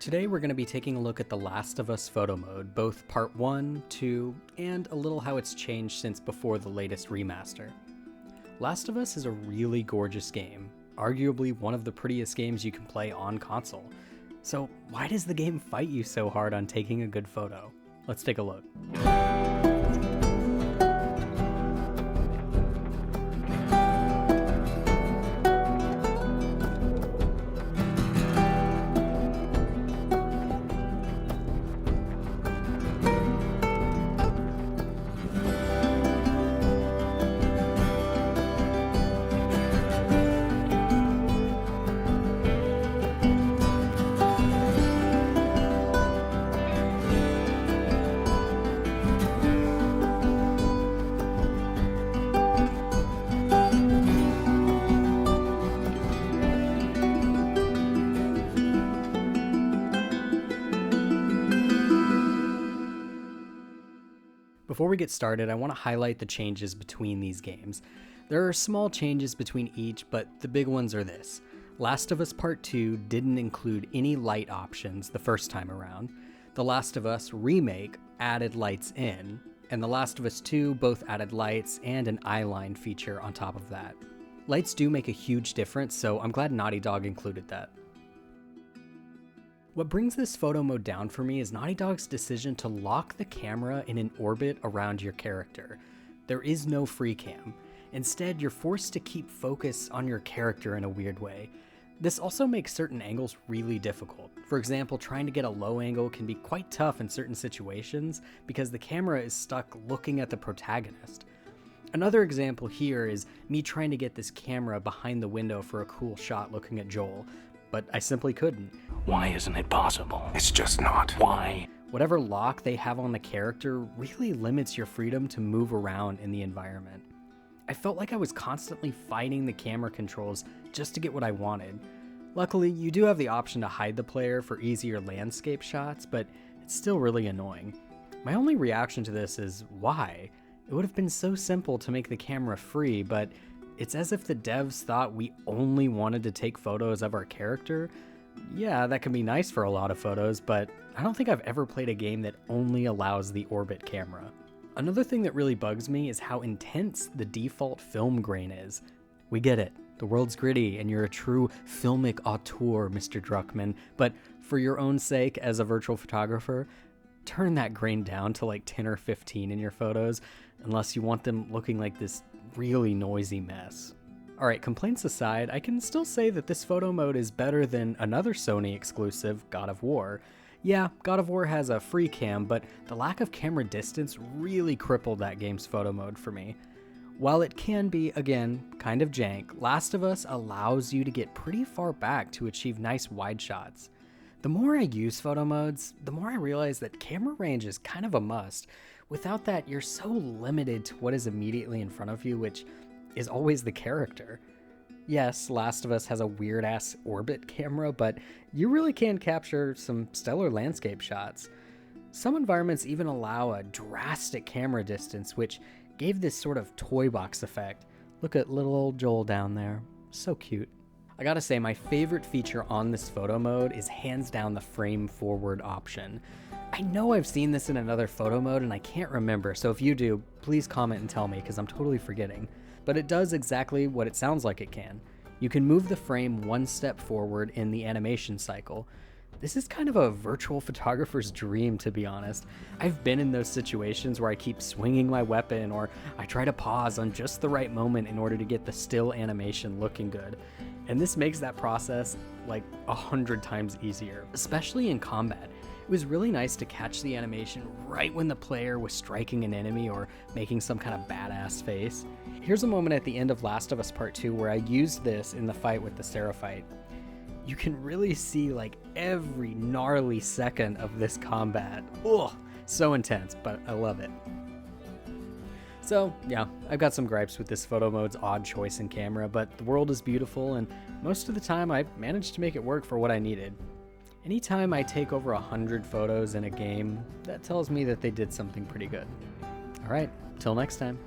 Today we're going to be taking a look at The Last of Us photo mode, both part 1, 2, and a little how it's changed since before the latest remaster. Last of Us is a really gorgeous game, arguably one of the prettiest games you can play on console. So why does the game fight you so hard on taking a good photo? Let's take a look. Before we get started, I want to highlight the changes between these games. There are small changes between each, but the big ones are this. Last of Us Part 2 didn't include any light options the first time around. The Last of Us Remake added lights in, and The Last of Us 2 both added lights and an eyeline feature on top of that. Lights do make a huge difference, so I'm glad Naughty Dog included that. What brings this photo mode down for me is Naughty Dog's decision to lock the camera in an orbit around your character. There is no free cam. Instead, you're forced to keep focus on your character in a weird way. This also makes certain angles really difficult. For example, trying to get a low angle can be quite tough in certain situations because the camera is stuck looking at the protagonist. Another example here is me trying to get this camera behind the window for a cool shot looking at Joel, but I simply couldn't. Why isn't it possible? It's just not. Why? Whatever lock they have on the character really limits your freedom to move around in the environment. I felt like I was constantly fighting the camera controls just to get what I wanted. Luckily, you do have the option to hide the player for easier landscape shots, but it's still really annoying. My only reaction to this is, why? It would have been so simple to make the camera free, but it's as if the devs thought we only wanted to take photos of our character. Yeah, that can be nice for a lot of photos, but I don't think I've ever played a game that only allows the orbit camera. Another thing that really bugs me is how intense the default film grain is. We get it, the world's gritty and you're a true filmic auteur, Mr. Druckmann, but for your own sake as a virtual photographer, turn that grain down to like 10 or 15 in your photos, unless you want them looking like this really noisy mess. Alright, complaints aside, I can still say that this photo mode is better than another Sony exclusive, God of War. Yeah, God of War has a free cam, but the lack of camera distance really crippled that game's photo mode for me. While it can be, again, kind of jank, Last of Us allows you to get pretty far back to achieve nice wide shots. The more I use photo modes, the more I realize that camera range is kind of a must. Without that, you're so limited to what is immediately in front of you, which is always the character. Yes, Last of Us has a weird-ass orbit camera, but you really can capture some stellar landscape shots. Some environments even allow a drastic camera distance, which gave this sort of toy box effect. Look at little old Joel down there. So cute. I gotta say, my favorite feature on this photo mode is hands down the frame forward option. I know I've seen this in another photo mode and I can't remember, so if you do, please comment and tell me because I'm totally forgetting. But it does exactly what it sounds like it can. You can move the frame one step forward in the animation cycle. This is kind of a virtual photographer's dream, to be honest. I've been in those situations where I keep swinging my weapon or I try to pause on just the right moment in order to get the still animation looking good. And this makes that process like 100 times easier, especially in combat. It was really nice to catch the animation right when the player was striking an enemy or making some kind of badass face. Here's a moment at the end of Last of Us Part 2 where I used this in the fight with the Seraphite. You can really see like every gnarly second of this combat. Ugh, so intense, but I love it. So yeah, I've got some gripes with this photo mode's odd choice in camera, but the world is beautiful and most of the time I managed to make it work for what I needed. Anytime I take over 100 photos in a game, that tells me that they did something pretty good. Alright, till next time.